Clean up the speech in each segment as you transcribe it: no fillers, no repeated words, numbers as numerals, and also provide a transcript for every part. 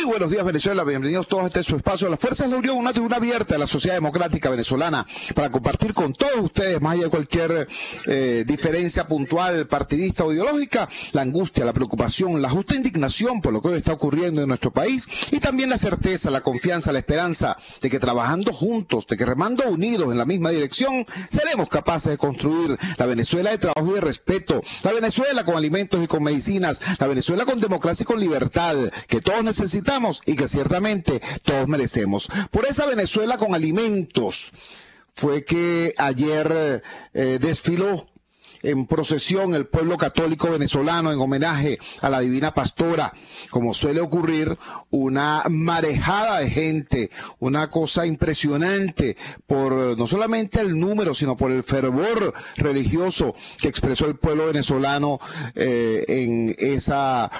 Muy buenos días, Venezuela. Bienvenidos todos a este su espacio. Las Fuerzas de la Unión, una tribuna abierta de la sociedad democrática venezolana para compartir con todos ustedes, más allá de cualquier diferencia puntual, partidista o ideológica, la angustia, la preocupación, la justa indignación por lo que hoy está ocurriendo en nuestro país y también la certeza, la confianza, la esperanza de que trabajando juntos, de que remando unidos en la misma dirección, seremos capaces de construir la Venezuela de trabajo y de respeto, la Venezuela con alimentos y con medicinas, la Venezuela con democracia y con libertad, que todos necesitamos y que ciertamente todos merecemos. Por esa Venezuela con alimentos fue que ayer desfiló en procesión el pueblo católico venezolano en homenaje a la Divina Pastora. Como suele ocurrir, una marejada de gente, una cosa impresionante por no solamente el número, sino por el fervor religioso que expresó el pueblo venezolano en esa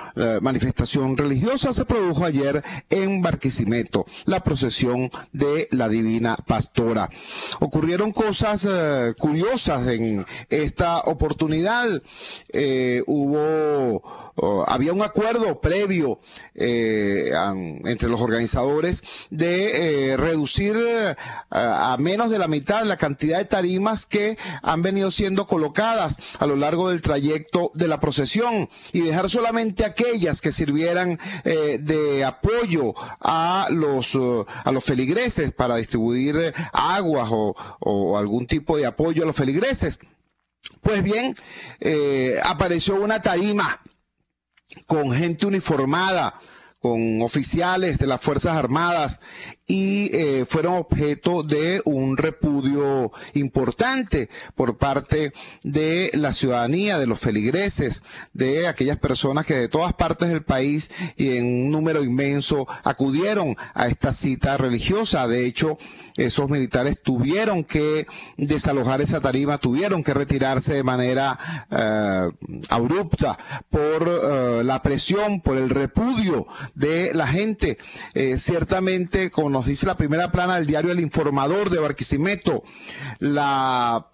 manifestación religiosa. Se produjo ayer en Barquisimeto, la procesión de la Divina Pastora. Ocurrieron cosas curiosas en esta oportunidad. Había un acuerdo previo entre los organizadores de reducir a menos de la mitad la cantidad de tarimas que han venido siendo colocadas a lo largo del trayecto de la procesión y dejar solamente aquellas que sirvieran de apoyo a los feligreses para distribuir aguas o algún tipo de apoyo a los feligreses. Pues bien, apareció una tarima con gente uniformada, con oficiales de las Fuerzas Armadas y fueron objeto de un repudio importante por parte de la ciudadanía, de los feligreses, de aquellas personas que de todas partes del país y en un número inmenso acudieron a esta cita religiosa. De hecho, esos militares tuvieron que desalojar esa tarima, tuvieron que retirarse de manera abrupta por la presión, por el repudio de la gente. Ciertamente, como nos dice la primera plana del diario El Informador de Barquisimeto, la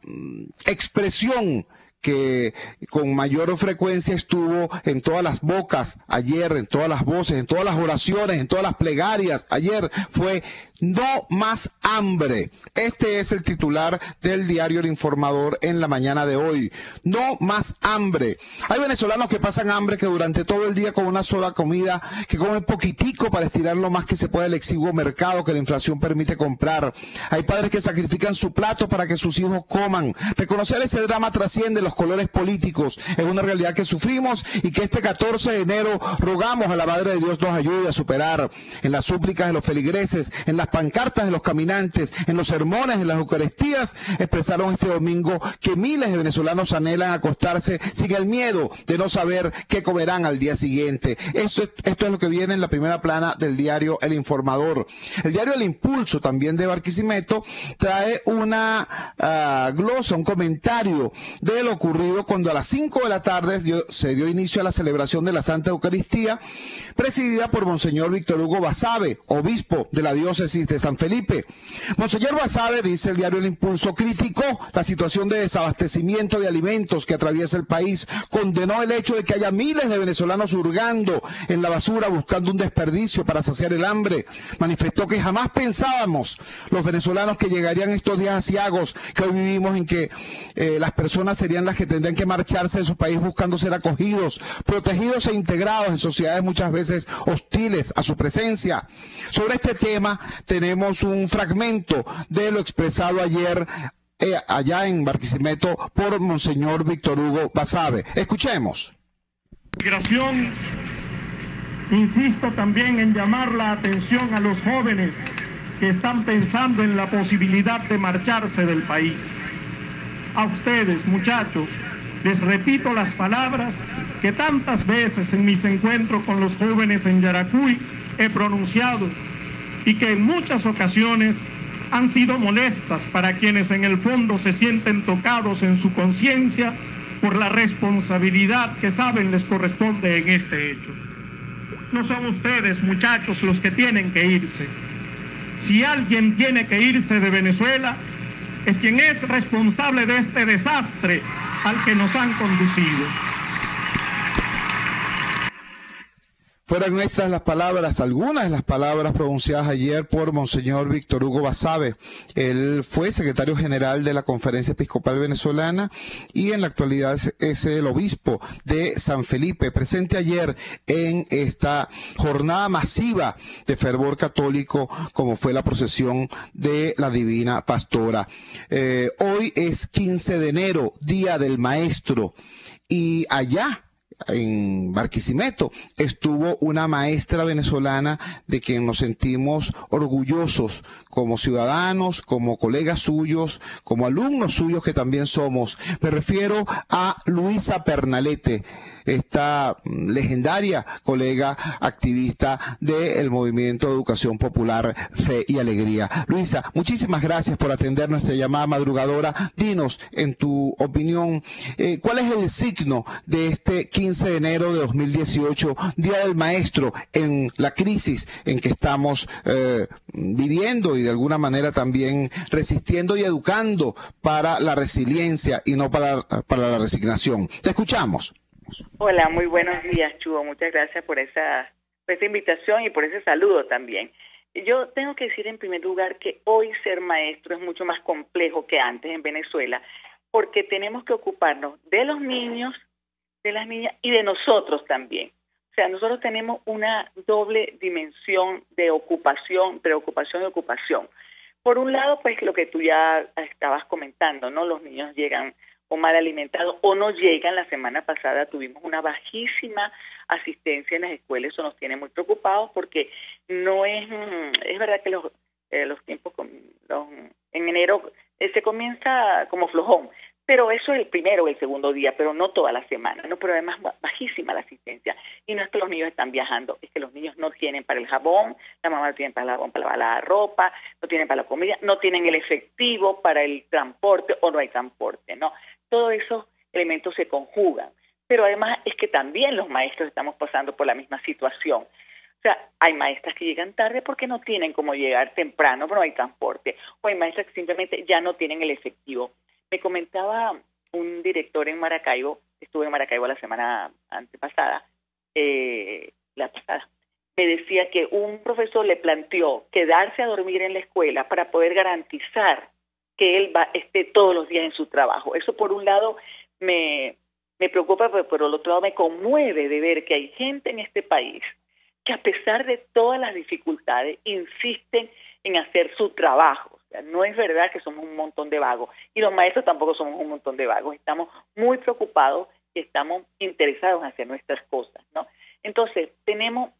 expresión que con mayor frecuencia estuvo en todas las bocas ayer, en todas las voces, en todas las oraciones, en todas las plegarias ayer, fue "no más hambre". Este es el titular del diario El Informador en la mañana de hoy. No más hambre. Hay venezolanos que pasan hambre, que durante todo el día con una sola comida, que comen poquitico para estirar lo más que se puede el exiguo mercado que la inflación permite comprar. Hay padres que sacrifican su plato para que sus hijos coman. Reconocer ese drama trasciende los colores políticos. Es una realidad que sufrimos y que este 14 de enero rogamos a la Madre de Dios nos ayude a superar. En las súplicas de los feligreses, en las pancartas de los caminantes, en los sermones, en las eucaristías, expresaron este domingo que miles de venezolanos anhelan acostarse sin el miedo de no saber qué comerán al día siguiente. Esto es lo que viene en la primera plana del diario El Informador. El diario El Impulso, también de Barquisimeto, trae una glosa, un comentario de lo ocurrido cuando a las 5 de la tarde se dio inicio a la celebración de la Santa Eucaristía, presidida por Monseñor Víctor Hugo Basabe, obispo de la diócesis de San Felipe. Monseñor Basabe, dice el diario El Impulso, criticó la situación de desabastecimiento de alimentos que atraviesa el país, condenó el hecho de que haya miles de venezolanos hurgando en la basura buscando un desperdicio para saciar el hambre. Manifestó que jamás pensábamos los venezolanos que llegarían estos días aciagos que hoy vivimos, en que las personas serían las que tendrían que marcharse de su país buscando ser acogidos, protegidos e integrados en sociedades muchas veces hostiles a su presencia. Sobre este tema tenemos un fragmento de lo expresado ayer allá en Barquisimeto por Monseñor Víctor Hugo Basabe. Escuchemos. Migración, insisto también en llamar la atención a los jóvenes que están pensando en la posibilidad de marcharse del país. A ustedes, muchachos, les repito las palabras que tantas veces en mis encuentros con los jóvenes en Yaracuy he pronunciado y que en muchas ocasiones han sido molestas para quienes en el fondo se sienten tocados en su conciencia por la responsabilidad que saben les corresponde en este hecho. No son ustedes, muchachos, los que tienen que irse. Si alguien tiene que irse de Venezuela, es quien es responsable de este desastre al que nos han conducido. Fueron estas las palabras, algunas de las palabras pronunciadas ayer por Monseñor Víctor Hugo Basabe. Él fue secretario general de la Conferencia Episcopal Venezolana y en la actualidad es el obispo de San Felipe, presente ayer en esta jornada masiva de fervor católico como fue la procesión de la Divina Pastora. Hoy es 15 de enero, Día del Maestro, y allá en Barquisimeto estuvo una maestra venezolana de quien nos sentimos orgullosos como ciudadanos, como colegas suyos, como alumnos suyos que también somos. Me refiero a Luisa Pernalete, esta legendaria colega activista del Movimiento de Educación Popular Fe y Alegría. Luisa, muchísimas gracias por atender nuestra llamada madrugadora. Dinos, en tu opinión, ¿cuál es el signo de este 15 de enero de 2018, Día del Maestro, en la crisis en que estamos viviendo y de alguna manera también resistiendo y educando para la resiliencia y no para la resignación? Te escuchamos. Hola, muy buenos días, Chugo. Muchas gracias por esta invitación y por ese saludo también. Yo tengo que decir en primer lugar que hoy ser maestro es mucho más complejo que antes en Venezuela, porque tenemos que ocuparnos de los niños, de las niñas y de nosotros también. O sea, nosotros tenemos una doble dimensión de ocupación, preocupación y ocupación. Por un lado, pues lo que tú ya estabas comentando, ¿no? Los niños llegan o mal alimentados o no llegan. La semana pasada tuvimos una bajísima asistencia en las escuelas, eso nos tiene muy preocupados porque no es verdad que los tiempos en enero se comienza como flojón, pero eso es el primero o el segundo día, pero no toda la semana, ¿no? Pero además bajísima la asistencia. Y no es que los niños están viajando, es que los niños no tienen para el jabón, la mamá no tiene para el jabón para lavar la ropa, no tienen para la comida, no tienen el efectivo para el transporte o no hay transporte, ¿no? Todos esos elementos se conjugan. Pero además es que también los maestros estamos pasando por la misma situación. O sea, hay maestras que llegan tarde porque no tienen cómo llegar temprano, pero no hay transporte. O hay maestras que simplemente ya no tienen el efectivo. Me comentaba un director en Maracaibo, estuve en Maracaibo la semana antepasada, me decía que un profesor le planteó quedarse a dormir en la escuela para poder garantizar que él esté todos los días en su trabajo. Eso por un lado me preocupa, pero por el otro lado me conmueve de ver que hay gente en este país que a pesar de todas las dificultades insisten en hacer su trabajo. O sea, no es verdad que somos un montón de vagos y los maestros tampoco somos un montón de vagos. Estamos muy preocupados y estamos interesados en hacer nuestras cosas, ¿no? Entonces tenemos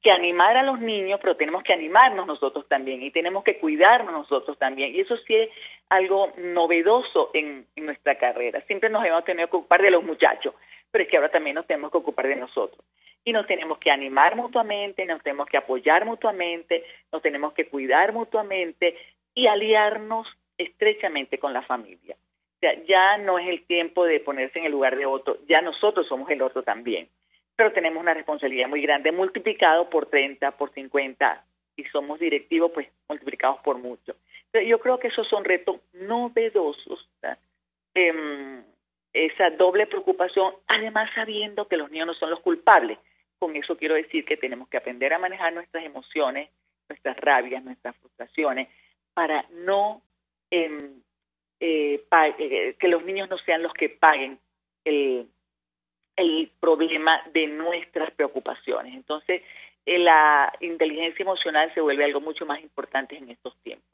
que animar a los niños, pero tenemos que animarnos nosotros también y tenemos que cuidarnos nosotros también. Y eso sí es algo novedoso en nuestra carrera. Siempre nos hemos tenido que ocupar de los muchachos, pero es que ahora también nos tenemos que ocupar de nosotros. Y nos tenemos que animar mutuamente, nos tenemos que apoyar mutuamente, nos tenemos que cuidar mutuamente y aliarnos estrechamente con la familia. O sea, ya no es el tiempo de ponerse en el lugar de otro, ya nosotros somos el otro también. Pero tenemos una responsabilidad muy grande, multiplicado por 30, por 50, y somos directivos, pues multiplicados por mucho. Pero yo creo que esos son retos novedosos, esa doble preocupación, además sabiendo que los niños no son los culpables. Con eso quiero decir que tenemos que aprender a manejar nuestras emociones, nuestras rabias, nuestras frustraciones, para no que los niños no sean los que paguen el problema de nuestras preocupaciones. Entonces, la inteligencia emocional se vuelve algo mucho más importante en estos tiempos.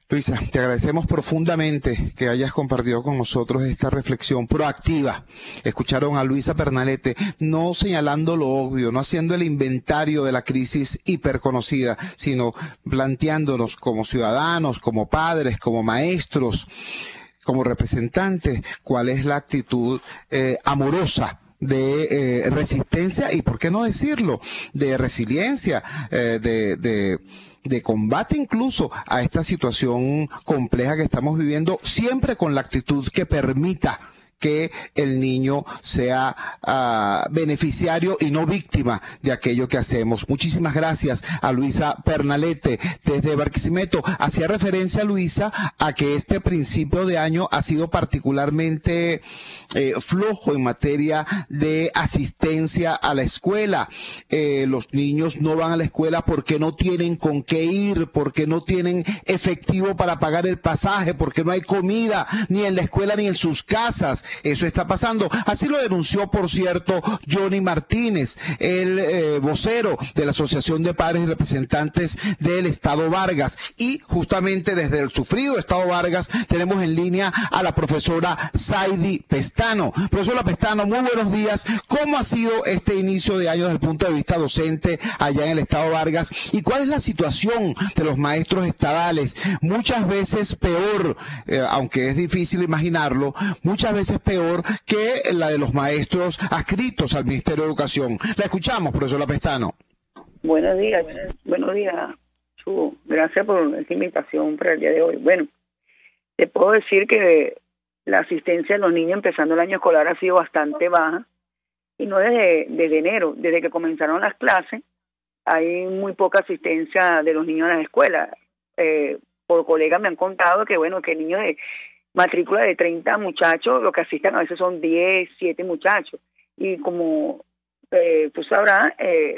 Luisa, te agradecemos profundamente que hayas compartido con nosotros esta reflexión proactiva. Escucharon a Luisa Pernalete, no señalando lo obvio, no haciendo el inventario de la crisis hiperconocida, sino planteándonos como ciudadanos, como padres, como maestros, como representantes, cuál es la actitud amorosa de resistencia y, por qué no decirlo, de resiliencia, de combate incluso a esta situación compleja que estamos viviendo, siempre con la actitud que permita que el niño sea beneficiario y no víctima de aquello que hacemos. Muchísimas gracias a Luisa Pernalete desde Barquisimeto. Hacía referencia, Luisa, a que este principio de año ha sido particularmente flojo en materia de asistencia a la escuela. Los niños no van a la escuela porque no tienen con qué ir, porque no tienen efectivo para pagar el pasaje, porque no hay comida ni en la escuela ni en sus casas. Eso está pasando. Así lo denunció, por cierto, Johnny Martínez, el vocero de la Asociación de Padres y Representantes del Estado Vargas. Y justamente desde el sufrido Estado Vargas tenemos en línea a la profesora Saidi Pestano. Profesora Pestano, muy buenos días. ¿Cómo ha sido este inicio de año desde el punto de vista docente allá en el Estado Vargas? ¿Y cuál es la situación de los maestros estadales? Muchas veces peor, aunque es difícil imaginarlo, muchas veces peor que la de los maestros adscritos al Ministerio de Educación. La escuchamos, profesora Pestano. Buenos días, Chugo. Gracias por esta invitación para el día de hoy. Bueno, te puedo decir que la asistencia de los niños empezando el año escolar ha sido bastante baja, y no desde enero, desde que comenzaron las clases, hay muy poca asistencia de los niños a las escuelas. Por colegas me han contado que, bueno, que niños de matrícula de 30 muchachos, lo que asistan a veces son 10, 7 muchachos. Y como tú sabrás,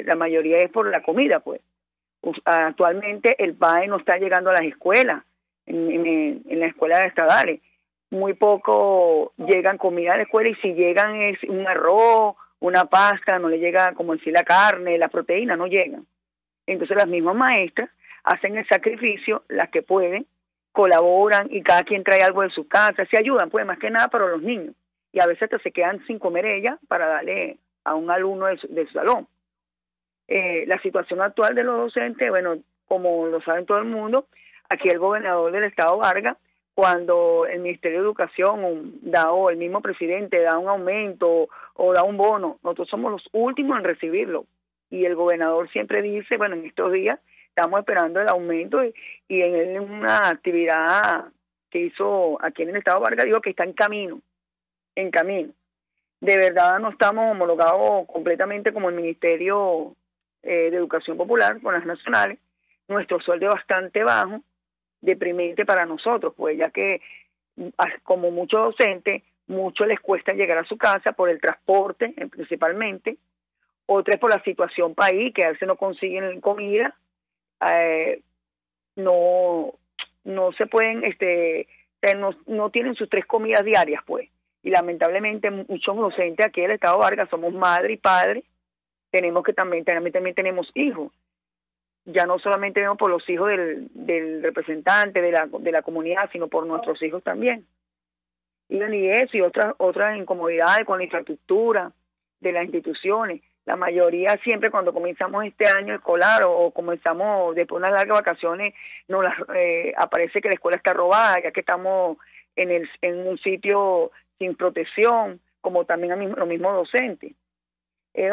la mayoría es por la comida, pues. Actualmente el PAE no está llegando a las escuelas, en las escuelas estadales. Muy poco llegan comida a la escuela, y si llegan es un arroz, una pasta, no le llega, como decir, la carne, la proteína, no llegan. Entonces las mismas maestras hacen el sacrificio, las que pueden, colaboran, y cada quien trae algo de su casa, se ayudan, pues, más que nada para los niños. Y a veces hasta se quedan sin comer ellas para darle a un alumno de su salón. La situación actual de los docentes, bueno, como lo saben todo el mundo, aquí el gobernador del Estado Vargas, cuando el Ministerio de Educación o el mismo presidente da un aumento o da un bono, nosotros somos los últimos en recibirlo. Y el gobernador siempre dice, bueno, en estos días estamos esperando el aumento, y en una actividad que hizo aquí en el Estado Vargas dijo que está en camino. De verdad no estamos homologados completamente como el Ministerio de Educación Popular con las nacionales. Nuestro sueldo es bastante bajo, deprimente para nosotros, pues, ya que como muchos docentes, mucho les cuesta llegar a su casa por el transporte, principalmente. Otra es por la situación país, que a veces no consiguen comida, no se pueden, no tienen sus 3 comidas diarias, pues. Y lamentablemente muchos docentes aquí del Estado Vargas somos madre y padre, tenemos que también tenemos hijos. Ya no solamente vemos por los hijos del representante de la comunidad, sino por nuestros hijos también. Y eso y otras incomodidades con la infraestructura de las instituciones. La mayoría siempre cuando comenzamos este año escolar o comenzamos después de unas largas vacaciones, aparece que la escuela está robada, ya que estamos en un sitio sin protección, como también los mismos docentes. Es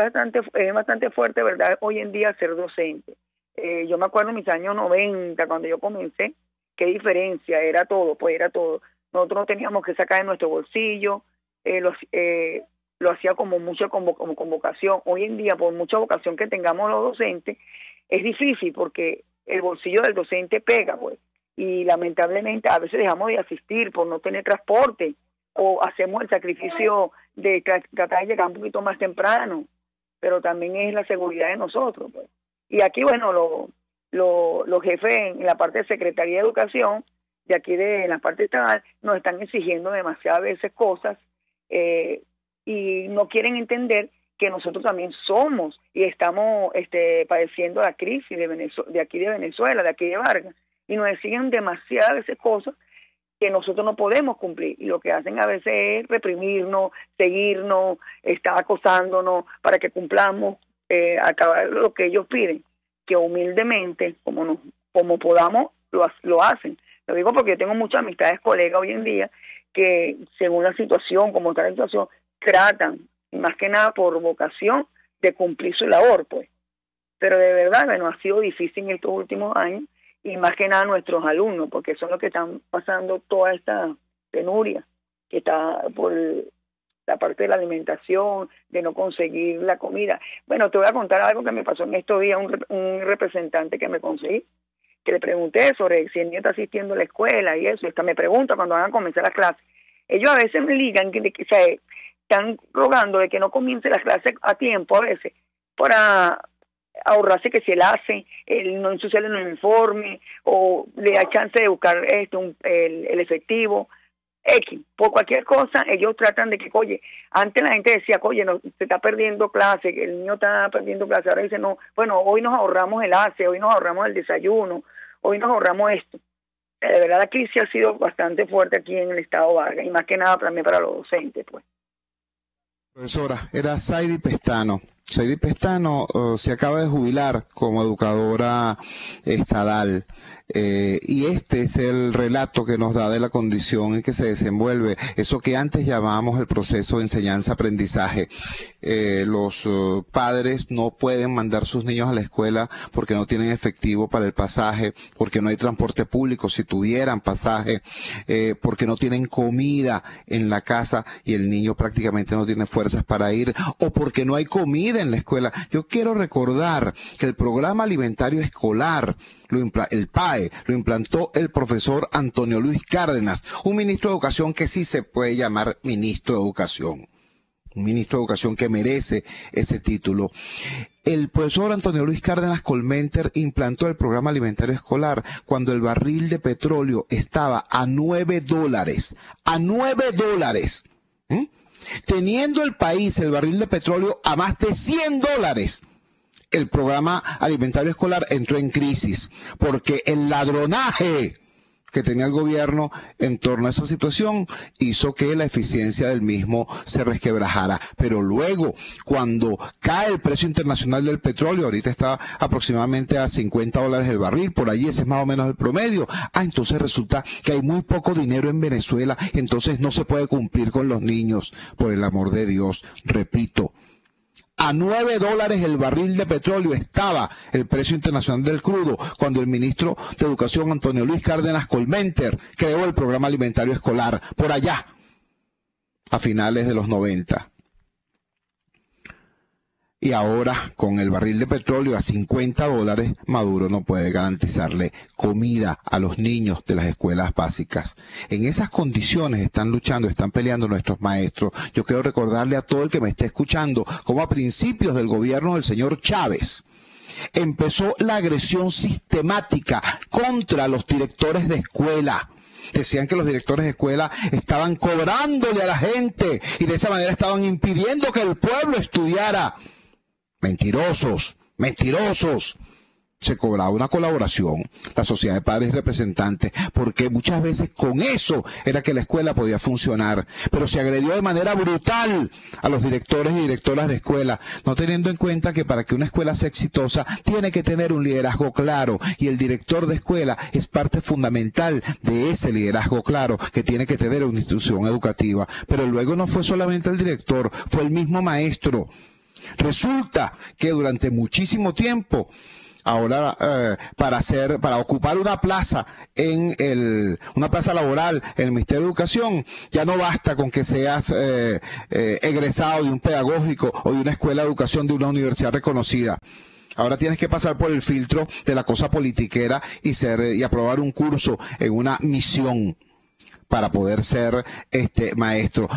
bastante fuerte, ¿verdad?, hoy en día ser docente. Yo me acuerdo en mis años 90, cuando yo comencé, qué diferencia, era todo. Nosotros no teníamos que sacar de nuestro bolsillo, lo hacía como mucha convocación. Hoy en día, por mucha vocación que tengamos los docentes, es difícil porque el bolsillo del docente pega, pues. Y lamentablemente a veces dejamos de asistir por no tener transporte, o hacemos el sacrificio de tratar de llegar un poquito más temprano, pero también es la seguridad de nosotros, pues. Y aquí, bueno, los jefes en la parte de Secretaría de Educación, de aquí de la parte estatal, nos están exigiendo demasiadas veces cosas, y no quieren entender que nosotros también somos y estamos padeciendo la crisis de aquí de Venezuela, de aquí de Vargas, y nos exigen demasiadas veces cosas que nosotros no podemos cumplir, y lo que hacen a veces es reprimirnos, seguirnos, estar acosándonos para que cumplamos, acabar lo que ellos piden, que humildemente, como podamos, lo hacen. Lo digo porque yo tengo muchas amistades, colegas hoy en día, que según la situación, como está la situación, tratan, más que nada por vocación, de cumplir su labor, pues. Pero de verdad, bueno, ha sido difícil en estos últimos años, y más que nada nuestros alumnos, porque son los que están pasando toda esta penuria que está por la parte de la alimentación, de no conseguir la comida. Bueno, te voy a contar algo que me pasó en estos días, un representante que me conseguí, que le pregunté sobre si el niño está asistiendo a la escuela y eso, y hasta me pregunta cuando van a comenzar las clases. Ellos a veces me ligan, o sea, están rogando de que no comience las clases a tiempo a veces, para ahorrarse que si él hace, no ensuciarle el uniforme, o le da chance de buscar el efectivo, X, por cualquier cosa, ellos tratan de que, oye, antes la gente decía, oye, no, se está perdiendo clase, el niño está perdiendo clase, ahora dice, no, bueno, hoy nos ahorramos el ACE, hoy nos ahorramos el desayuno, hoy nos ahorramos esto. De verdad la crisis ha sido bastante fuerte aquí en el estado Vargas, y más que nada también para los docentes, pues. Profesora, era Saidi Pestano. Saidi Pestano se acaba de jubilar como educadora estatal. Y este es el relato que nos da de la condición en que se desenvuelve eso que antes llamábamos el proceso de enseñanza-aprendizaje. Los padres no pueden mandar sus niños a la escuela porque no tienen efectivo para el pasaje, porque no hay transporte público si tuvieran pasaje, porque no tienen comida en la casa y el niño prácticamente no tiene fuerzas para ir, o porque no hay comida en la escuela. Yo quiero recordar que el programa alimentario escolar, el PAE, lo implantó el profesor Antonio Luis Cárdenas, un ministro de Educación que sí se puede llamar ministro de Educación, un ministro de Educación que merece ese título. El profesor Antonio Luis Cárdenas Colmenter implantó el programa alimentario escolar cuando el barril de petróleo estaba a $9, a $9. Teniendo el país el barril de petróleo a más de $100, el programa alimentario escolar entró en crisis porque el ladronaje que tenía el gobierno en torno a esa situación hizo que la eficiencia del mismo se resquebrajara. Pero luego, cuando cae el precio internacional del petróleo, ahorita está aproximadamente a $50 el barril, por allí ese es más o menos el promedio, entonces resulta que hay muy poco dinero en Venezuela, entonces no se puede cumplir con los niños, por el amor de Dios, repito. A $9 el barril de petróleo estaba el precio internacional del crudo cuando el ministro de Educación Antonio Luis Cárdenas Colmenter creó el programa alimentario escolar por allá, a finales de los 90. Y ahora, con el barril de petróleo a $50, Maduro no puede garantizarle comida a los niños de las escuelas básicas. En esas condiciones están luchando, están peleando nuestros maestros. Yo quiero recordarle a todo el que me esté escuchando, cómo a principios del gobierno del señor Chávez empezó la agresión sistemática contra los directores de escuela. Decían que los directores de escuela estaban cobrándole a la gente y de esa manera estaban impidiendo que el pueblo estudiara. Mentirosos, mentirosos. Se cobraba una colaboración, la sociedad de padres y representantes, porque muchas veces con eso era que la escuela podía funcionar, pero se agredió de manera brutal a los directores y directoras de escuela, no teniendo en cuenta que para que una escuela sea exitosa tiene que tener un liderazgo claro, y el director de escuela es parte fundamental de ese liderazgo claro que tiene que tener una institución educativa. Pero luego no fue solamente el director, fue el mismo maestro. Resulta que durante muchísimo tiempo, ahora para ocupar una plaza una plaza laboral en el Ministerio de Educación, ya no basta con que seas egresado de un pedagógico o de una escuela de educación de una universidad reconocida. Ahora tienes que pasar por el filtro de la cosa politiquera y aprobar un curso en una misión para poder ser maestro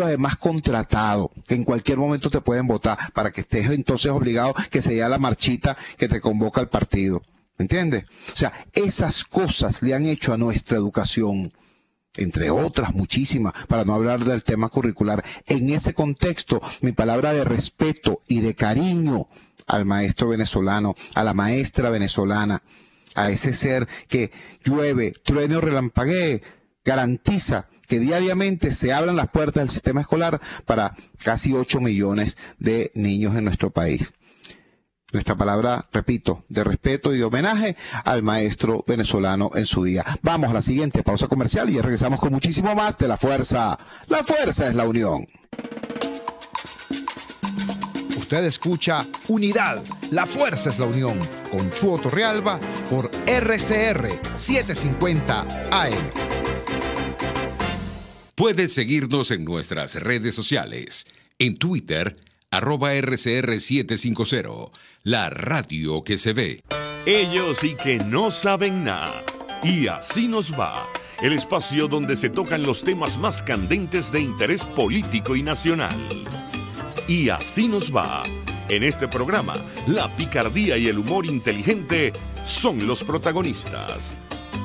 además contratado, que en cualquier momento te pueden votar, para que estés entonces obligado que sea la marchita que te convoca al partido, ¿entiendes? O sea, esas cosas le han hecho a nuestra educación, entre otras muchísimas, para no hablar del tema curricular. En ese contexto, mi palabra de respeto y de cariño al maestro venezolano, a la maestra venezolana, a ese ser que llueve, truene o relampaguee, garantiza que diariamente se abran las puertas del sistema escolar para casi 8 millones de niños en nuestro país. Nuestra palabra, repito, de respeto y de homenaje al maestro venezolano en su día. Vamos a la siguiente pausa comercial y ya regresamos con muchísimo más de La Fuerza. La fuerza es la unión. Usted escucha Unidad, la fuerza es la unión, con Chuo Torrealba por RCR 750 AM. Puedes seguirnos en nuestras redes sociales. En Twitter, @RCR750, la radio que se ve. Ellos sí que no saben nada. Y así nos va. El espacio donde se tocan los temas más candentes de interés político y nacional. Y así nos va. En este programa, la picardía y el humor inteligente son los protagonistas.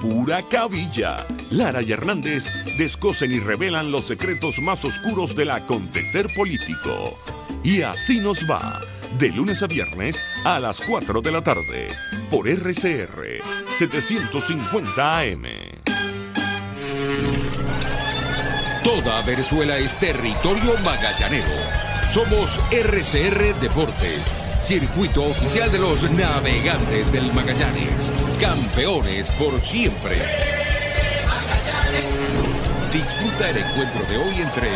Pura cabilla. Lara y Hernández descosen y revelan los secretos más oscuros del acontecer político. Y así nos va. De lunes a viernes a las 4 de la tarde. Por RCR 750 AM. Toda Venezuela es territorio magallanero. Somos RCR Deportes, circuito oficial de los navegantes del Magallanes, campeones por siempre. Disfruta el encuentro de hoy entre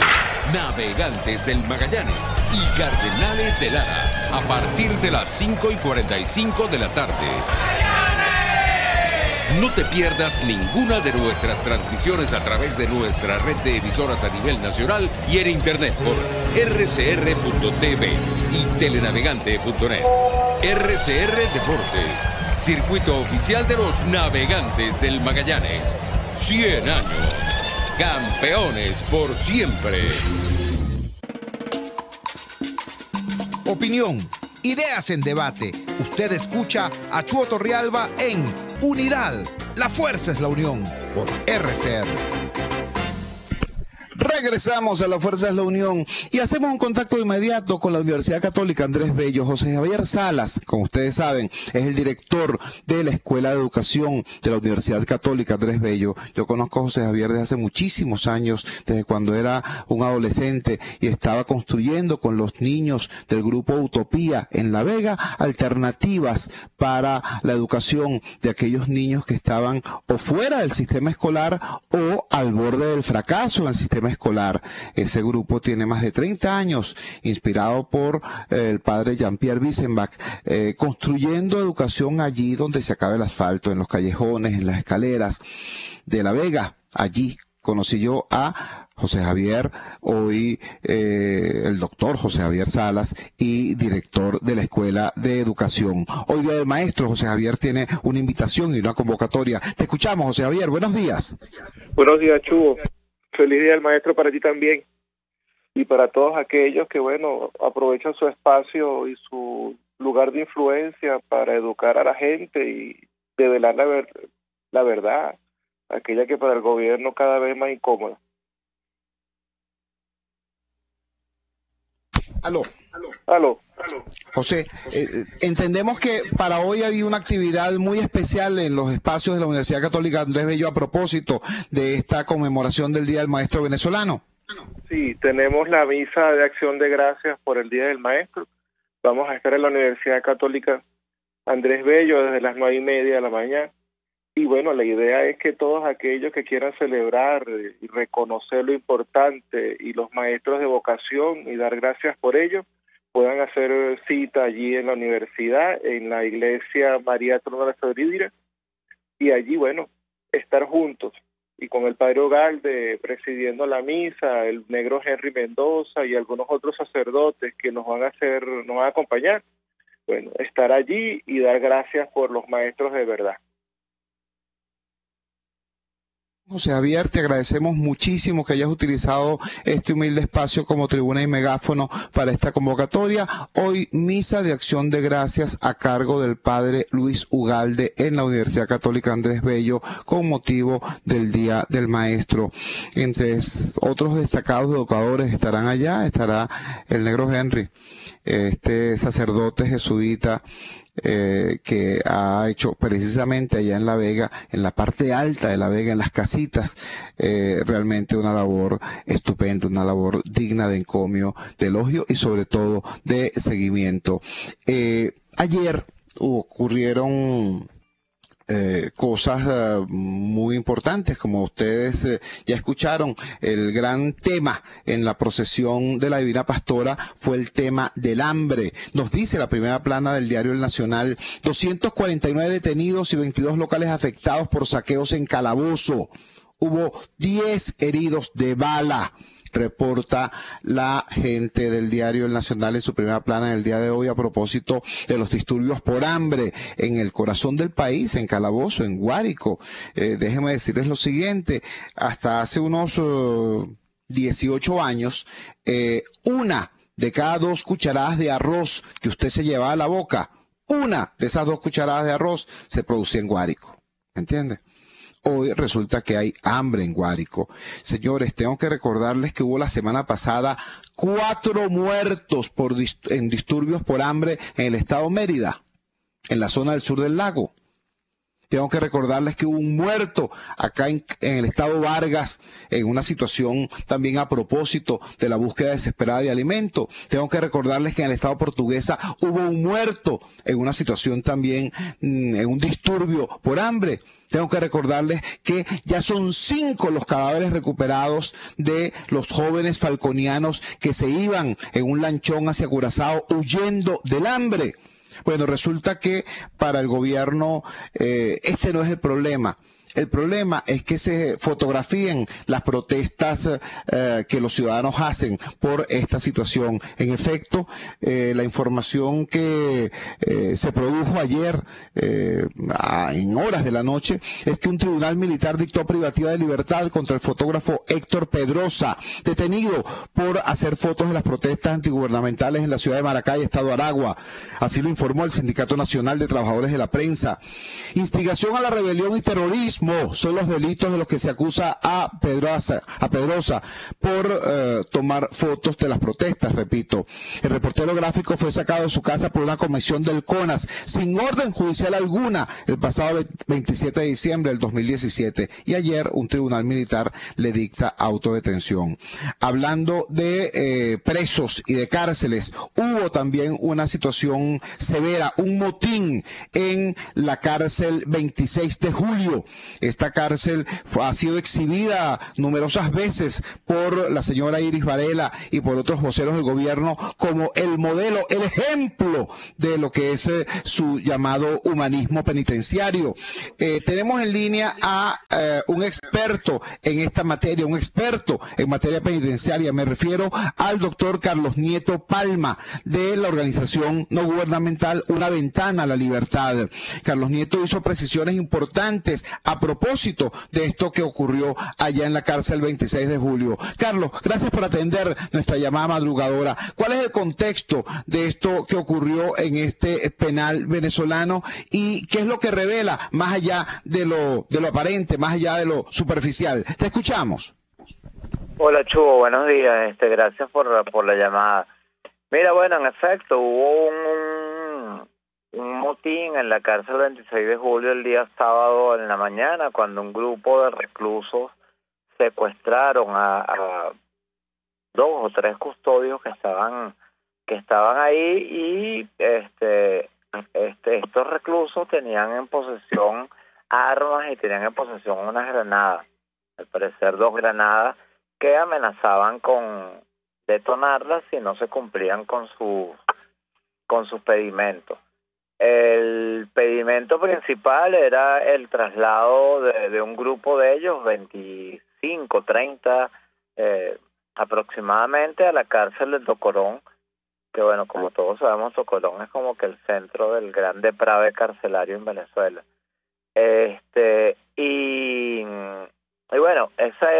Navegantes del Magallanes y Cardenales de Lara a partir de las 5:45 de la tarde. No te pierdas ninguna de nuestras transmisiones a través de nuestra red de emisoras a nivel nacional y en internet por rcr.tv y telenavegante.net. RCR Deportes, circuito oficial de los Navegantes del Magallanes. 100 años. Campeones por siempre. Opinión, ideas en debate. Usted escucha a Chuo Torrealba en Unidad. La fuerza es la unión por RCR. Regresamos a La Fuerza es la Unión y hacemos un contacto inmediato con la Universidad Católica Andrés Bello. José Javier Salas, como ustedes saben, es el director de la Escuela de Educación de la Universidad Católica Andrés Bello. Yo conozco a José Javier desde hace muchísimos años, desde cuando era un adolescente y estaba construyendo con los niños del grupo Utopía en La Vega alternativas para la educación de aquellos niños que estaban o fuera del sistema escolar o al borde del fracaso en el sistema escolar. Ese grupo tiene más de 30 años, inspirado por el padre Jean-Pierre Wissenbach, construyendo educación allí donde se acaba el asfalto, en los callejones, en las escaleras de La Vega. Allí conocí yo a José Javier, hoy el doctor José Javier Salas y director de la Escuela de Educación. Hoy Día del Maestro, José Javier tiene una invitación y una convocatoria. Te escuchamos, José Javier, buenos días. Buenos días, Chugo. Feliz Día del Maestro para ti también y para todos aquellos que, bueno, aprovechan su espacio y su lugar de influencia para educar a la gente y develar la verdad, aquella que para el gobierno cada vez más incómoda. Aló. José, entendemos que para hoy había una actividad muy especial en los espacios de la Universidad Católica Andrés Bello a propósito de esta conmemoración del Día del Maestro venezolano. Sí, tenemos la misa de acción de gracias por el Día del Maestro. Vamos a estar en la Universidad Católica Andrés Bello desde las 9:30 de la mañana. Y bueno, la idea es que todos aquellos que quieran celebrar y reconocer lo importante y los maestros de vocación y dar gracias por ello, puedan hacer cita allí en la universidad, en la iglesia María Tronera de Sobridira, y allí, bueno, estar juntos. Y con el padre Ugalde presidiendo la misa, el negro Henry Mendoza y algunos otros sacerdotes que nos van a acompañar, bueno, estar allí y dar gracias por los maestros de verdad. José Javier, te agradecemos muchísimo que hayas utilizado este humilde espacio como tribuna y megáfono para esta convocatoria. Hoy, misa de acción de gracias a cargo del padre Luis Ugalde en la Universidad Católica Andrés Bello con motivo del Día del Maestro. Entre otros destacados educadores estarán allá, estará el negro Henry, este sacerdote jesuita que ha hecho precisamente allá en La Vega, en la parte alta de La Vega, en las casitas, realmente una labor estupenda, una labor digna de encomio, de elogio y sobre todo de seguimiento. Ayer ocurrieron cosas muy importantes, como ustedes ya escucharon. El gran tema en la procesión de la Divina Pastora fue el tema del hambre. Nos dice la primera plana del diario El Nacional: 249 detenidos y 22 locales afectados por saqueos en Calabozo. Hubo 10 heridos de bala, reporta la gente del diario El Nacional en su primera plana del día de hoy a propósito de los disturbios por hambre en el corazón del país, en Calabozo, en Guárico. Déjenme decirles lo siguiente, hasta hace unos 18 años, una de cada 2 cucharadas de arroz que usted se llevaba a la boca, una de esas 2 cucharadas de arroz se producía en Guárico, ¿entiende? Hoy resulta que hay hambre en Guárico. Señores, tengo que recordarles que hubo la semana pasada 4 muertos en disturbios por hambre en el estado Mérida, en la zona del sur del lago. Tengo que recordarles que hubo un muerto acá en el estado Vargas, en una situación también a propósito de la búsqueda desesperada de alimento. Tengo que recordarles que en el estado Portuguesa hubo un muerto en una situación también, en un disturbio por hambre. Tengo que recordarles que ya son 5 los cadáveres recuperados de los jóvenes falconianos que se iban en un lanchón hacia Curazao huyendo del hambre. Bueno, resulta que para el gobierno este no es el problema. El problema es que se fotografíen las protestas que los ciudadanos hacen por esta situación. En efecto, la información que se produjo ayer en horas de la noche es que un tribunal militar dictó privativa de libertad contra el fotógrafo Héctor Pedrosa, detenido por hacer fotos de las protestas antigubernamentales en la ciudad de Maracay, estado Aragua. Así lo informó el Sindicato Nacional de Trabajadores de la Prensa. Instigación a la rebelión y terrorismo son los delitos de los que se acusa a Pedrosa por tomar fotos de las protestas, repito. El reportero gráfico fue sacado de su casa por una comisión del CONAS sin orden judicial alguna el pasado 27 de diciembre del 2017 y ayer un tribunal militar le dicta autodetención. Hablando de presos y de cárceles, hubo también una situación severa, un motín en la cárcel 26 de julio. Esta cárcel ha sido exhibida numerosas veces por la señora Iris Varela y por otros voceros del gobierno como el modelo, el ejemplo de lo que es su llamado humanismo penitenciario. Tenemos en línea a un experto en esta materia, un experto en materia penitenciaria. Me refiero al doctor Carlos Nieto Palma, de la organización no gubernamental Una Ventana a la Libertad. Carlos Nieto hizo precisiones importantes a propósito de esto que ocurrió allá en la cárcel 26 de julio. Carlos, gracias por atender nuestra llamada madrugadora. ¿Cuál es el contexto de esto que ocurrió en este penal venezolano y qué es lo que revela más allá de lo aparente, más allá de lo superficial? Te escuchamos. Hola Chugo, buenos días. Gracias por la llamada. Mira, bueno, en efecto, hubo un motín en la cárcel 26 de julio el día sábado en la mañana, cuando un grupo de reclusos secuestraron a 2 o 3 custodios que estaban ahí y estos reclusos tenían en posesión armas y tenían en posesión unas granadas, al parecer 2 granadas que amenazaban con detonarlas si no se cumplían con sus pedimentos. El pedimento principal era el traslado de un grupo de ellos, 25, 30 aproximadamente, a la cárcel de Tocorón, que bueno, como todos sabemos, Tocorón es como que el centro del gran deprave carcelario en Venezuela. Y bueno, esa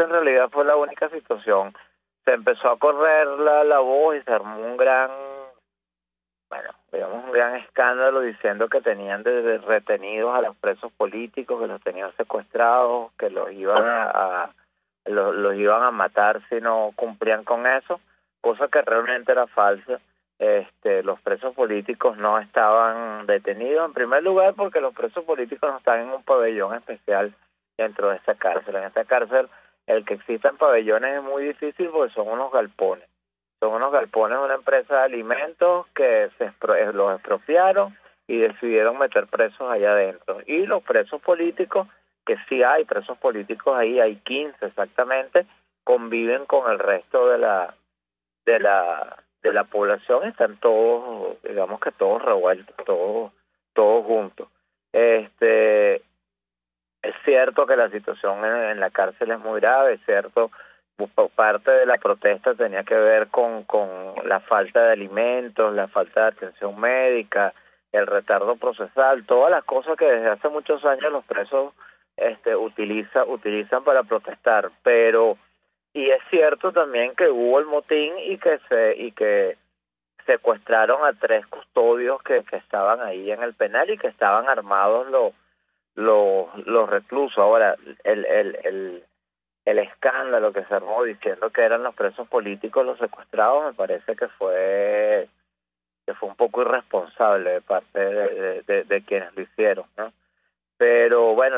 en realidad fue la única situación. Se empezó a correr la voz y se armó un gran escándalo diciendo que tenían retenidos a los presos políticos, que los tenían secuestrados, que los iban a matar si no cumplían con eso, cosa que realmente era falsa. Los presos políticos no estaban detenidos, en primer lugar porque los presos políticos no están en un pabellón especial dentro de esta cárcel. En esta cárcel el que existan pabellones es muy difícil porque son unos galpones. Son unos galpones de una empresa de alimentos que los expropiaron y decidieron meter presos allá adentro. Y los presos políticos, que sí hay presos políticos ahí, hay 15 exactamente, conviven con el resto de la población, están todos, digamos que todos revueltos, todos juntos. Es cierto que la situación en la cárcel es muy grave, es cierto, parte de la protesta tenía que ver con la falta de alimentos, la falta de atención médica, el retardo procesal, todas las cosas que desde hace muchos años los presos utilizan para protestar, pero y es cierto también que hubo el motín y que secuestraron a 3 custodios que estaban ahí en el penal y que estaban armados los reclusos. Ahora el escándalo que se armó diciendo que eran los presos políticos los secuestrados me parece que fue un poco irresponsable de parte de quienes lo hicieron, ¿no? Pero bueno,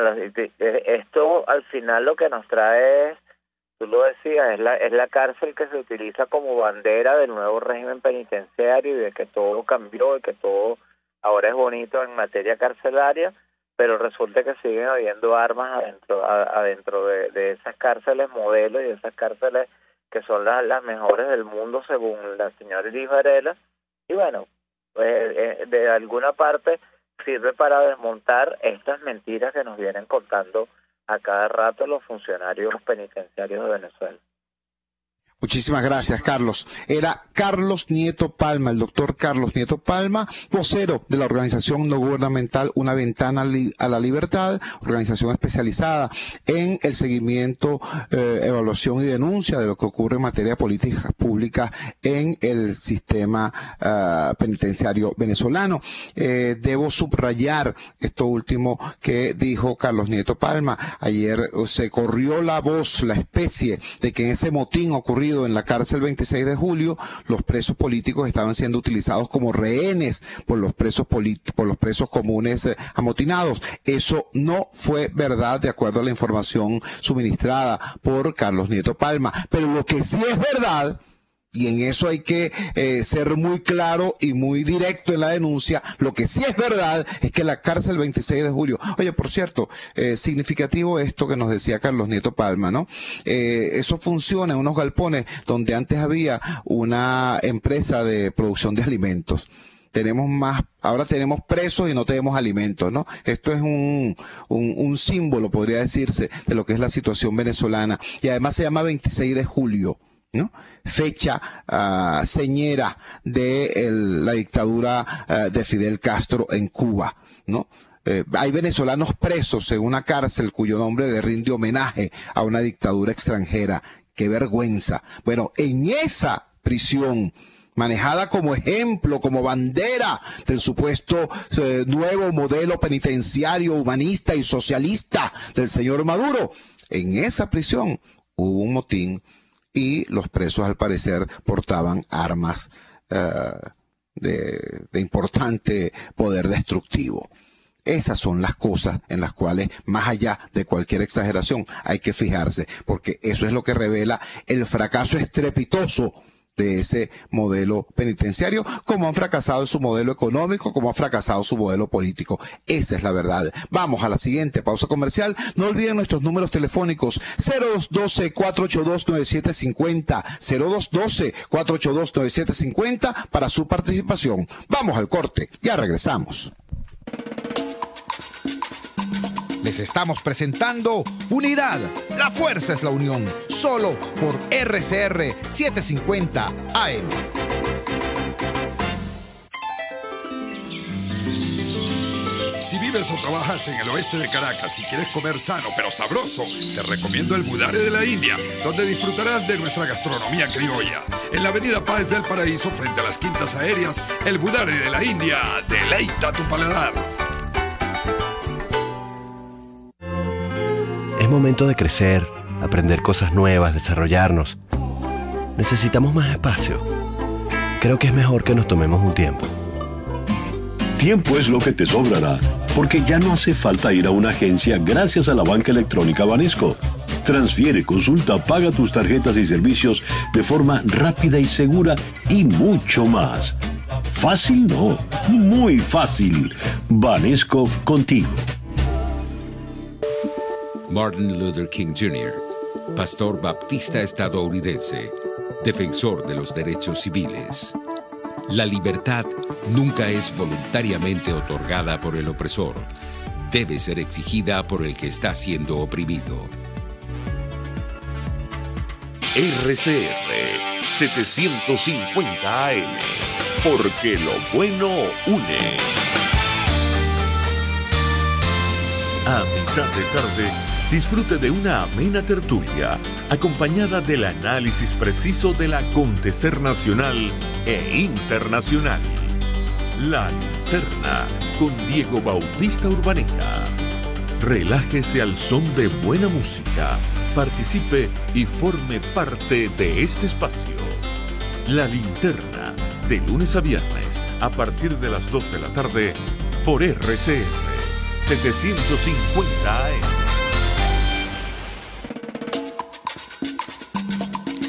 esto al final lo que nos trae es, tú lo decías, es la cárcel que se utiliza como bandera del nuevo régimen penitenciario y de que todo cambió y que todo ahora es bonito en materia carcelaria, pero resulta que siguen habiendo armas adentro de esas cárceles modelos y de esas cárceles que son las mejores del mundo según la señora Iris Varela. Y bueno, de alguna parte sirve para desmontar estas mentiras que nos vienen contando a cada rato los funcionarios penitenciarios de Venezuela. Muchísimas gracias, Carlos. Era Carlos Nieto Palma, el doctor Carlos Nieto Palma, vocero de la organización no gubernamental Una Ventana a la Libertad, organización especializada en el seguimiento, evaluación y denuncia de lo que ocurre en materia de políticas públicas en el sistema penitenciario venezolano. Debo subrayar esto último que dijo Carlos Nieto Palma. Ayer se corrió la voz, la especie, de que en ese motín ocurrido en la cárcel 26 de julio, los presos políticos estaban siendo utilizados como rehenes por los presos comunes amotinados. Eso no fue verdad, de acuerdo a la información suministrada por Carlos Nieto Palma. Pero lo que sí es verdad, y en eso hay que ser muy claro y muy directo en la denuncia, lo que sí es verdad es que la cárcel 26 de julio, oye, por cierto, significativo esto que nos decía Carlos Nieto Palma, ¿no? Eso funciona en unos galpones donde antes había una empresa de producción de alimentos. Ahora tenemos presos y no tenemos alimentos, ¿no? Esto es un símbolo, podría decirse, de lo que es la situación venezolana. Y además se llama 26 de julio. ¿no? Fecha señera de la dictadura de Fidel Castro en Cuba, ¿no? Hay venezolanos presos en una cárcel cuyo nombre le rinde homenaje a una dictadura extranjera. ¡Qué vergüenza! Bueno, en esa prisión, manejada como ejemplo, como bandera del supuesto nuevo modelo penitenciario, humanista y socialista del señor Maduro, en esa prisión hubo un motín y los presos al parecer portaban armas de importante poder destructivo. Esas son las cosas en las cuales, más allá de cualquier exageración, hay que fijarse, porque eso es lo que revela el fracaso estrepitoso de ese modelo penitenciario, como han fracasado en su modelo económico, como ha fracasado su modelo político. Esa es la verdad. Vamos a la siguiente pausa comercial. No olviden nuestros números telefónicos 0212-482-9750, 0212-482-9750 para su participación. Vamos al corte, ya regresamos. Les estamos presentando Unidad, la fuerza es la unión, solo por RCR 750 AM. Si vives o trabajas en el oeste de Caracas y quieres comer sano pero sabroso, te recomiendo el Budare de la India, donde disfrutarás de nuestra gastronomía criolla. En la avenida Páez del Paraíso, frente a las Quintas Aéreas, el Budare de la India deleita tu paladar. Es momento de crecer, aprender cosas nuevas, desarrollarnos. Necesitamos más espacio. Creo que es mejor que nos tomemos un tiempo. Tiempo es lo que te sobrará, porque ya no hace falta ir a una agencia gracias a la banca electrónica Banesco. Transfiere, consulta, paga tus tarjetas y servicios de forma rápida y segura y mucho más. Fácil no, muy fácil. Banesco contigo. Martin Luther King Jr., pastor baptista estadounidense, defensor de los derechos civiles. La libertad nunca es voluntariamente otorgada por el opresor. debe ser exigida por el que está siendo oprimido. RCR 750 AM, porque lo bueno une. A mitad de tarde, disfrute de una amena tertulia, acompañada del análisis preciso del acontecer nacional e internacional. La Linterna, con Diego Bautista Urbaneta. Relájese al son de buena música, participe y forme parte de este espacio. La Linterna, de lunes a viernes, a partir de las 2 de la tarde, por RCR 750 AM.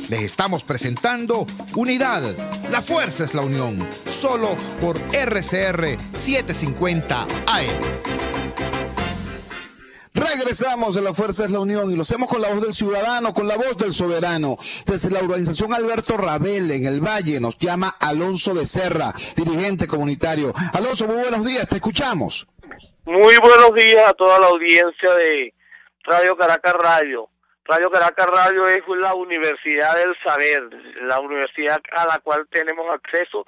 Les estamos presentando Unidad. La fuerza es la unión. Solo por RCR 750 AM. Regresamos a La Fuerza es la Unión y lo hacemos con la voz del ciudadano, con la voz del soberano. Desde la urbanización Alberto Rabel, en el Valle, nos llama Alonso Becerra, dirigente comunitario. Alonso, muy buenos días, te escuchamos. Muy buenos días a toda la audiencia de Radio Caracas Radio. Radio Caracas Radio es la universidad del saber, la universidad a la cual tenemos acceso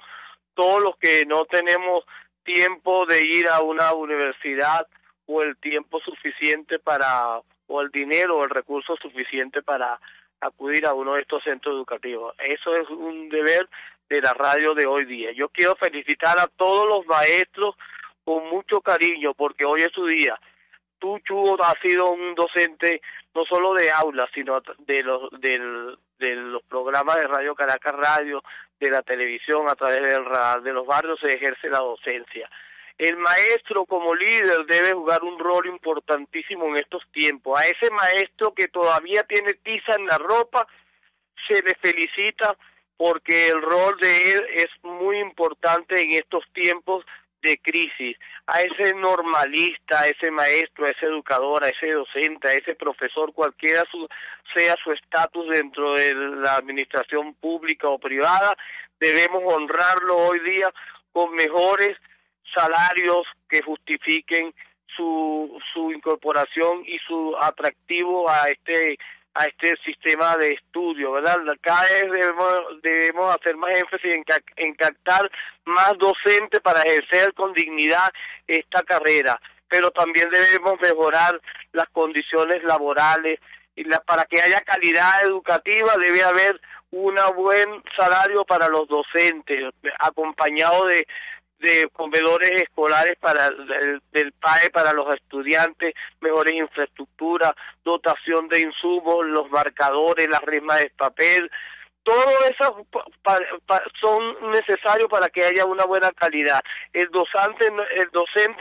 todos los que no tenemos tiempo de ir a una universidad, o el tiempo suficiente o el dinero o el recurso suficiente para acudir a uno de estos centros educativos. Eso es un deber de la radio de hoy día. Yo quiero felicitar a todos los maestros con mucho cariño, porque hoy es su día. Tú, Chugo, has sido un docente no solo de aula, sino de los programas de Radio Caracas Radio, de la televisión, a través de los barrios se ejerce la docencia. El maestro como líder debe jugar un rol importantísimo en estos tiempos. A ese maestro que todavía tiene tiza en la ropa, se le felicita porque el rol de él es muy importante en estos tiempos de crisis. A ese normalista, a ese maestro, a ese educador, a ese docente, a ese profesor, cualquiera sea su estatus dentro de la administración pública o privada, debemos honrarlo hoy día con mejores salarios que justifiquen su incorporación y su atractivo a este sistema de estudio, ¿verdad? Cada vez debemos hacer más énfasis en captar más docentes para ejercer con dignidad esta carrera, pero también debemos mejorar las condiciones laborales y para que haya calidad educativa debe haber un buen salario para los docentes, acompañado de comedores escolares del PAE para los estudiantes, mejores infraestructuras, dotación de insumos, los marcadores, las resmas de papel, todo eso son necesarios para que haya una buena calidad. El docente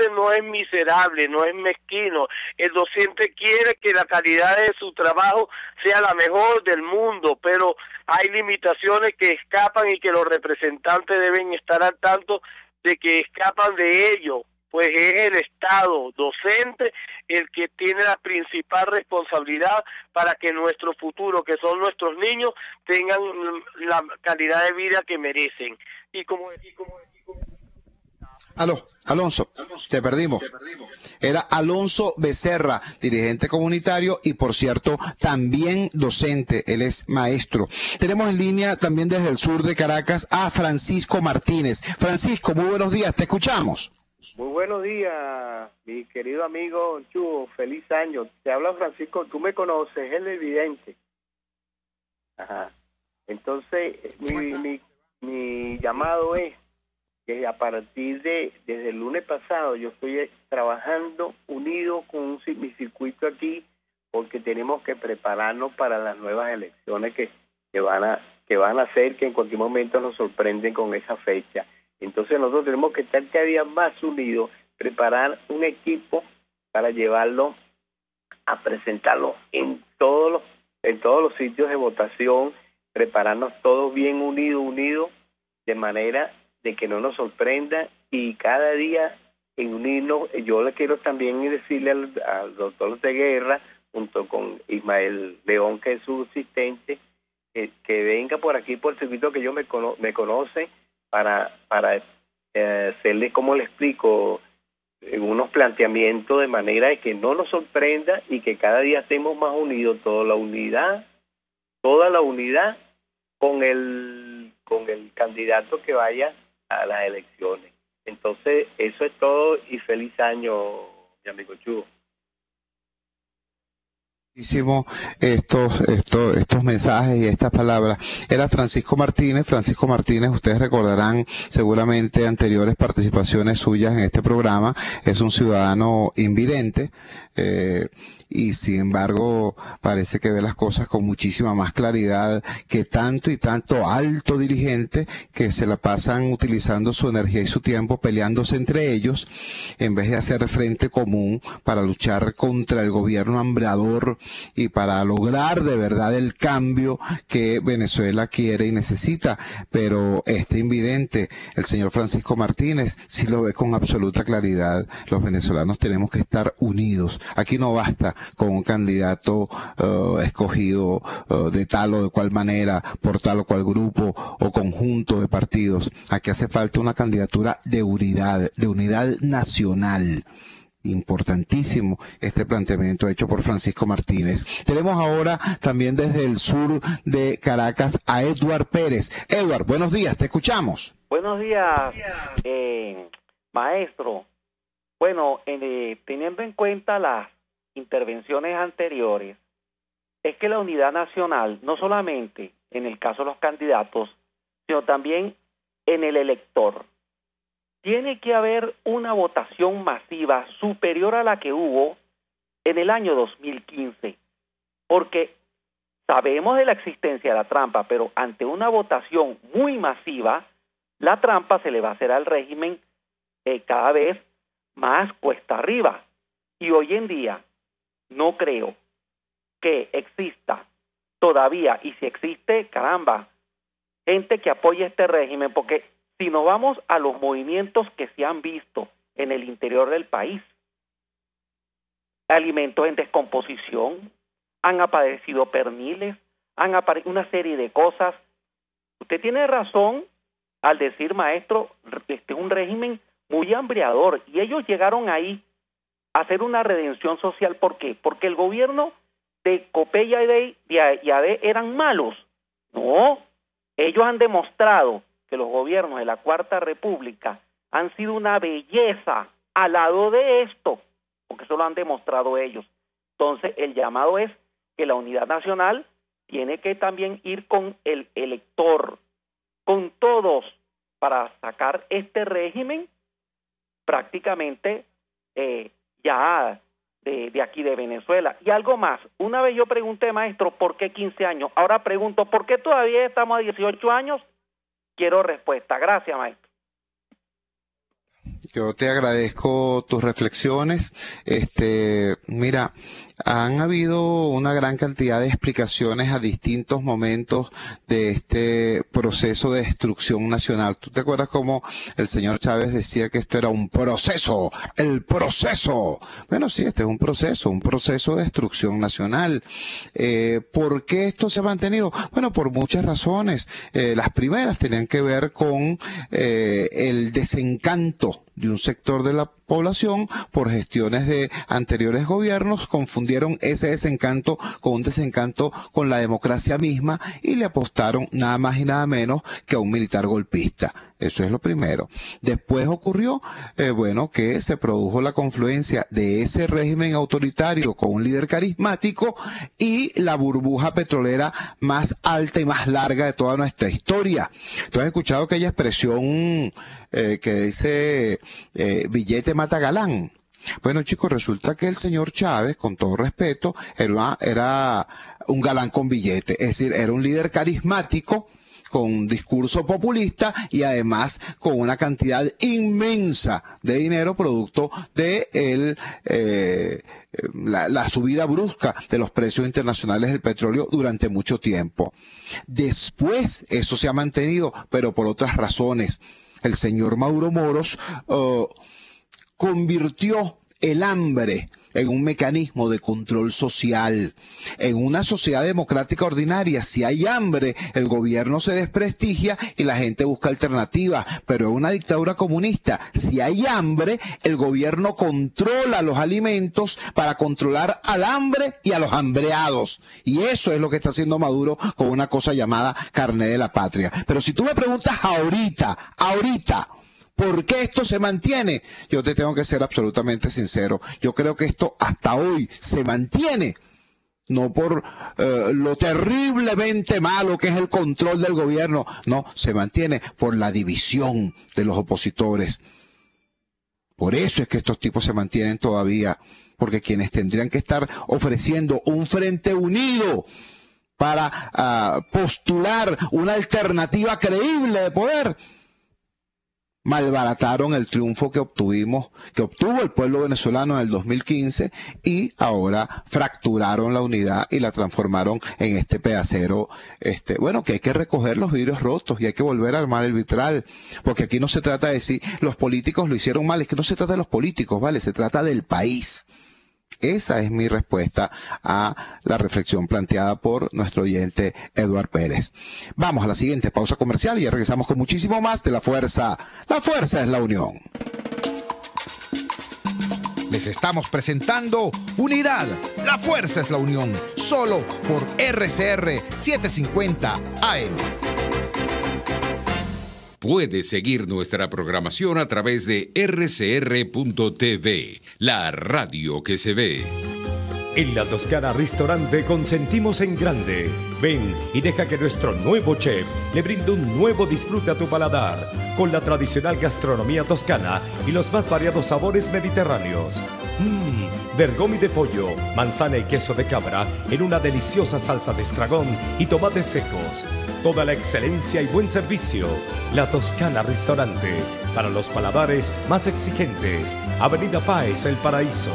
no es miserable, no es mezquino. El docente quiere que la calidad de su trabajo sea la mejor del mundo, pero hay limitaciones que escapan y que los representantes deben estar al tanto de que escapan de ello, pues es el Estado docente el que tiene la principal responsabilidad para que nuestro futuro, que son nuestros niños, tengan la calidad de vida que merecen. Alonso, te perdimos. Era Alonso Becerra, dirigente comunitario y, por cierto, también docente. Él es maestro. Tenemos en línea también desde el sur de Caracas a Francisco Martínez. Francisco, muy buenos días, te escuchamos. Muy buenos días, mi querido amigo Chugo. Feliz año. Te habla Francisco, tú me conoces, es el evidente. Ajá. Entonces, mi llamado es que a partir desde el lunes pasado yo estoy trabajando unido con mi circuito aquí porque tenemos que prepararnos para las nuevas elecciones que van a hacer, que en cualquier momento nos sorprenden con esa fecha. Entonces nosotros tenemos que estar cada día más unidos, preparar un equipo para llevarlo a presentarlo en todos los sitios de votación, prepararnos todos bien unidos, de manera de que no nos sorprenda y cada día en unirnos. Yo le quiero también decirle al doctor de Guerra, junto con Ismael León, que es su asistente, que venga por aquí, por el circuito que yo me conoce, para hacerle, ¿cómo le explico? unos planteamientos de manera de que no nos sorprenda y que cada día estemos más unidos, toda la unidad con el candidato que vaya a las elecciones. Entonces, eso es todo y feliz año, mi amigo Chugo. Estos mensajes y estas palabras. Era Francisco Martínez. Francisco Martínez, ustedes recordarán seguramente anteriores participaciones suyas en este programa. Es un ciudadano invidente, y sin embargo parece que ve las cosas con muchísima más claridad que tanto y tanto alto dirigente que se la pasan utilizando su energía y su tiempo peleándose entre ellos en vez de hacer frente común para luchar contra el gobierno hambreador y para lograr de verdad el cambio que Venezuela quiere y necesita. Pero este invidente, el señor Francisco Martínez, sí lo ve con absoluta claridad. Los venezolanos tenemos que estar unidos. Aquí no basta con un candidato escogido de tal o de cual manera, por tal o cual grupo o conjunto de partidos. Aquí hace falta una candidatura de unidad nacional. Importantísimo este planteamiento hecho por Francisco Martínez. Tenemos ahora también desde el sur de Caracas a Edward Pérez. Edward, buenos días, te escuchamos. Buenos días, maestro. Bueno, teniendo en cuenta las intervenciones anteriores, es que la unidad nacional, no solamente en el caso de los candidatos, sino también en el elector. Tiene que haber una votación masiva superior a la que hubo en el año 2015, porque sabemos de la existencia de la trampa, pero ante una votación muy masiva, la trampa se le va a hacer al régimen cada vez más cuesta arriba. Y hoy en día no creo que exista todavía, y si existe, caramba, gente que apoye este régimen, porque si nos vamos a los movimientos que se han visto en el interior del país, alimentos en descomposición, han aparecido perniles, han aparecido una serie de cosas. Usted tiene razón al decir, maestro, este es un régimen muy hambreador, y ellos llegaron ahí a hacer una redención social. ¿Por qué? Porque el gobierno de Copey y AD eran malos. No, ellos han demostrado que los gobiernos de la Cuarta República han sido una belleza al lado de esto, porque eso lo han demostrado ellos. Entonces, el llamado es que la unidad nacional tiene que también ir con el elector, con todos, para sacar este régimen prácticamente ya de aquí de Venezuela. Y algo más, una vez yo pregunté, maestro, ¿por qué 15 años? Ahora pregunto, ¿por qué todavía estamos a 18 años? Quiero respuesta. Gracias, maestro. Yo te agradezco tus reflexiones. Mira, han habido una gran cantidad de explicaciones a distintos momentos de este proceso de destrucción nacional. ¿Tú te acuerdas cómo el señor Chávez decía que esto era un proceso? ¡El proceso! Bueno, sí, este es un proceso de destrucción nacional. ¿Por qué esto se ha mantenido? Bueno, por muchas razones. Las primeras tenían que ver con el desencanto de un sector de la población por gestiones de anteriores gobiernos, confundieron ese desencanto con un desencanto con la democracia misma y le apostaron nada más y nada menos que a un militar golpista. Eso es lo primero. Después ocurrió, que se produjo la confluencia de ese régimen autoritario con un líder carismático y la burbuja petrolera más alta y más larga de toda nuestra historia. ¿Tú has escuchado aquella expresión que dice billete mata galán? Bueno, chicos, resulta que el señor Chávez, con todo respeto, era un galán con billete, es decir, era un líder carismático con un discurso populista y además con una cantidad inmensa de dinero producto de la subida brusca de los precios internacionales del petróleo durante mucho tiempo. Después eso se ha mantenido, pero por otras razones. El señor Mauro Moros convirtió el hambre en un mecanismo de control social. En una sociedad democrática ordinaria, si hay hambre, el gobierno se desprestigia y la gente busca alternativas. Pero en una dictadura comunista, si hay hambre, el gobierno controla los alimentos para controlar al hambre y a los hambreados. Y eso es lo que está haciendo Maduro con una cosa llamada carné de la patria. Pero si tú me preguntas ahorita, ¿por qué esto se mantiene? Yo te tengo que ser absolutamente sincero. Yo creo que esto hasta hoy se mantiene, no por lo terriblemente malo que es el control del gobierno, no, se mantiene por la división de los opositores. Por eso es que estos tipos se mantienen todavía, porque quienes tendrían que estar ofreciendo un frente unido para postular una alternativa creíble de poder, malbarataron el triunfo que obtuvo el pueblo venezolano en el 2015 y ahora fracturaron la unidad y la transformaron en este pedacero, bueno, que hay que recoger los vidrios rotos y hay que volver a armar el vitral, porque aquí no se trata de decir los políticos lo hicieron mal, es que no se trata de los políticos, ¿vale? Se trata del país. Esa es mi respuesta a la reflexión planteada por nuestro oyente Eduard Pérez. Vamos a la siguiente pausa comercial y ya regresamos con muchísimo más de La Fuerza. La Fuerza es la Unión. Les estamos presentando Unidad. La Fuerza es la Unión. Solo por RCR 750 AM. Puedes seguir nuestra programación a través de rcr.tv, la radio que se ve. En La Toscana Restaurante consentimos en grande. Ven y deja que nuestro nuevo chef le brinde un nuevo disfrute a tu paladar, con la tradicional gastronomía toscana y los más variados sabores mediterráneos. Bergomi de pollo, manzana y queso de cabra en una deliciosa salsa de estragón y tomates secos. Toda la excelencia y buen servicio. La Toscana Restaurante, para los paladares más exigentes. Avenida Páez, El Paraíso.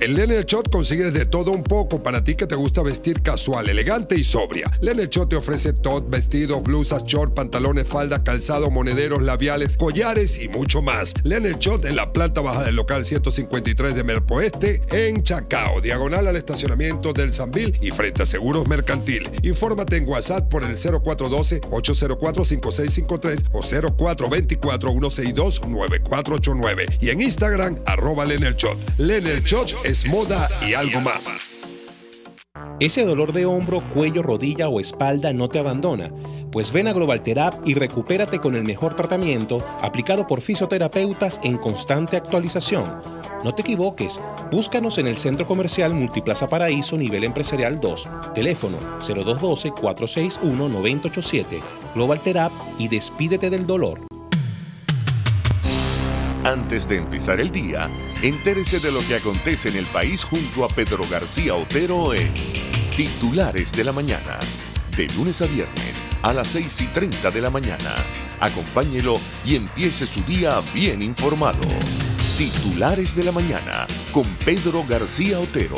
En Lene Shop consigues de todo un poco para ti que te gusta vestir casual, elegante y sobria. Lene Shop te ofrece top, vestidos, blusas, short, pantalones, falda, calzado, monederos, labiales, collares y mucho más. Lene Shop en la planta baja del local 153 de Merpo Este, en Chacao, diagonal al estacionamiento del Sambil y frente a Seguros Mercantil. Infórmate en WhatsApp por el 0412-804-5653 o 0424-162-9489 y en Instagram @Lene Shop. Lene Shop es moda y algo más. ¿Ese dolor de hombro, cuello, rodilla o espalda no te abandona? Pues ven a Global Therap y recupérate con el mejor tratamiento aplicado por fisioterapeutas en constante actualización. No te equivoques, búscanos en el Centro Comercial Multiplaza Paraíso Nivel Empresarial 2, teléfono 0212-461-9087, Global Therap y despídete del dolor. Antes de empezar el día, entérese de lo que acontece en el país junto a Pedro García Otero en Titulares de la Mañana. De lunes a viernes a las 6:30 de la mañana. Acompáñelo y empiece su día bien informado. Titulares de la Mañana con Pedro García Otero.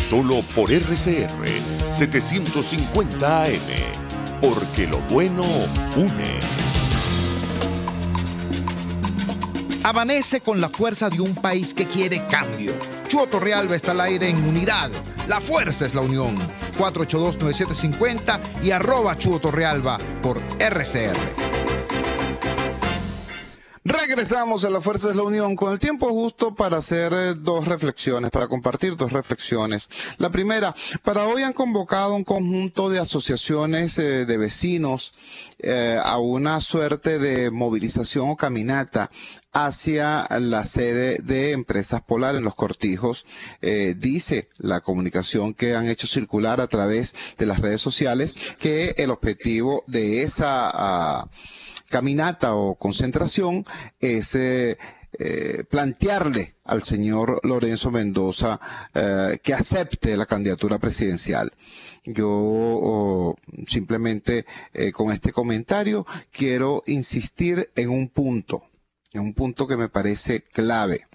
Solo por RCR 750 AM. Porque lo bueno une. Amanece con la fuerza de un país que quiere cambio. Chuo Torrealba está al aire en Unidad. La Fuerza es la Unión. 482-9750 y @Chuo Torrealba por RCR. Regresamos a La Fuerza es la Unión con el tiempo justo para hacer para compartir dos reflexiones. La primera, para hoy han convocado un conjunto de asociaciones de vecinos a una suerte de movilización o caminata hacia la sede de Empresas Polar en Los Cortijos. Dice la comunicación que han hecho circular a través de las redes sociales que el objetivo de esa caminata o concentración es plantearle al señor Lorenzo Mendoza que acepte la candidatura presidencial. Yo simplemente con este comentario quiero insistir en un punto que me parece clave.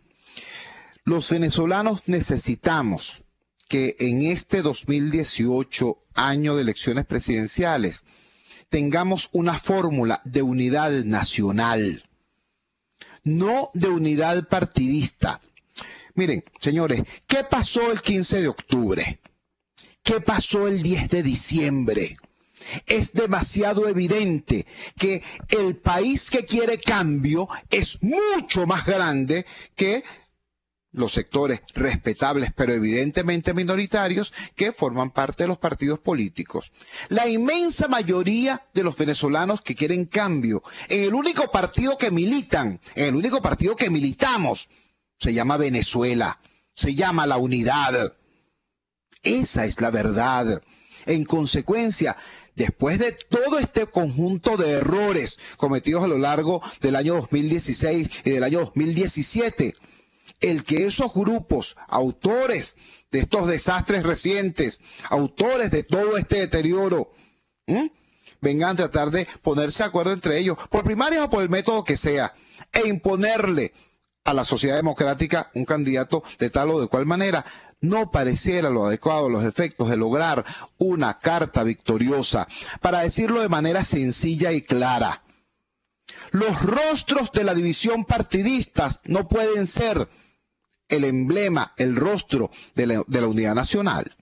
Los venezolanos necesitamos que en este 2018, año de elecciones presidenciales, tengamos una fórmula de unidad nacional. no de unidad partidista. Miren, señores, ¿qué pasó el 15 de octubre? ¿Qué pasó el 10 de diciembre? Es demasiado evidente que el país que quiere cambio es mucho más grande que los sectores respetables, pero evidentemente minoritarios, que forman parte de los partidos políticos. La inmensa mayoría de los venezolanos que quieren cambio, en el único partido que militan, en el único partido que militamos, se llama Venezuela, se llama la unidad. Esa es la verdad. En consecuencia, después de todo este conjunto de errores cometidos a lo largo del año 2016 y del año 2017, el que esos grupos, autores de estos desastres recientes, autores de todo este deterioro, vengan a tratar de ponerse de acuerdo entre ellos, por primaria o por el método que sea, e imponerle a la sociedad democrática un candidato de tal o de cual manera, no pareciera lo adecuado a los efectos de lograr una carta victoriosa. Para decirlo de manera sencilla y clara, los rostros de la división partidista no pueden ser el emblema, el rostro de la unidad nacional.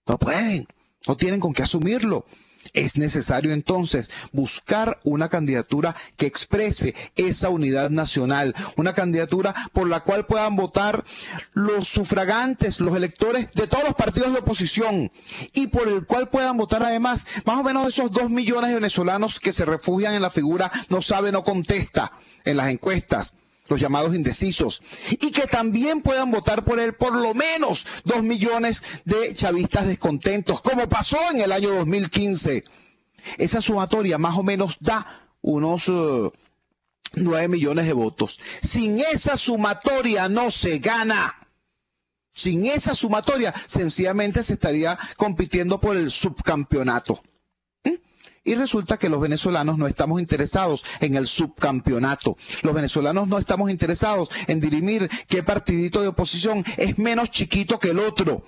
No pueden, no tienen con qué asumirlo. Es necesario entonces buscar una candidatura que exprese esa unidad nacional, una candidatura por la cual puedan votar los sufragantes, los electores de todos los partidos de oposición, y por el cual puedan votar además más o menos esos 2 millones de venezolanos que se refugian en la figura no sabe, no contesta en las encuestas, los llamados indecisos, y que también puedan votar por él por lo menos 2 millones de chavistas descontentos, como pasó en el año 2015. Esa sumatoria más o menos da unos 9 millones de votos. Sin esa sumatoria no se gana. Sin esa sumatoria sencillamente se estaría compitiendo por el subcampeonato. Y resulta que los venezolanos no estamos interesados en el subcampeonato. Los venezolanos no estamos interesados en dirimir qué partidito de oposición es menos chiquito que el otro,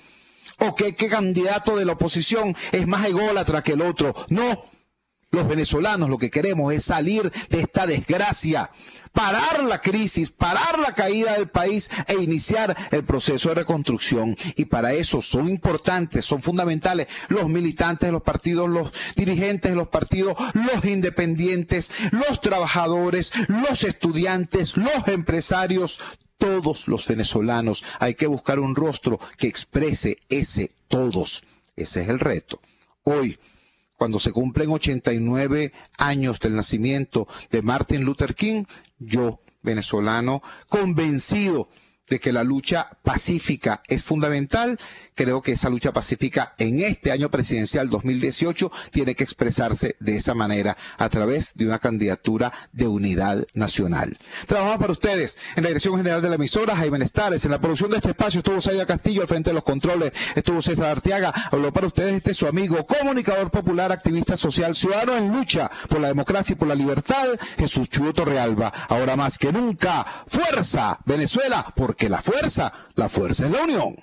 o qué candidato de la oposición es más ególatra que el otro. No, los venezolanos lo que queremos es salir de esta desgracia, parar la crisis, parar la caída del país e iniciar el proceso de reconstrucción. Y para eso son importantes, son fundamentales los militantes de los partidos, los dirigentes de los partidos, los independientes, los trabajadores, los estudiantes, los empresarios, todos los venezolanos. Hay que buscar un rostro que exprese ese todos. Ese es el reto. Hoy, cuando se cumplen 89 años del nacimiento de Martin Luther King, yo, venezolano, convencido de que la lucha pacífica es fundamental, creo que esa lucha pacífica en este año presidencial 2018 tiene que expresarse de esa manera, a través de una candidatura de unidad nacional. Trabajamos para ustedes en la dirección general de la emisora, Jaime Nestares. En la producción de este espacio estuvo Saida Castillo al frente de los controles, estuvo César Arteaga. Habló para ustedes su amigo, comunicador popular, activista social, ciudadano en lucha por la democracia y por la libertad, Jesús Chuyo Torrealba. Ahora más que nunca, fuerza Venezuela, porque la fuerza es la unión.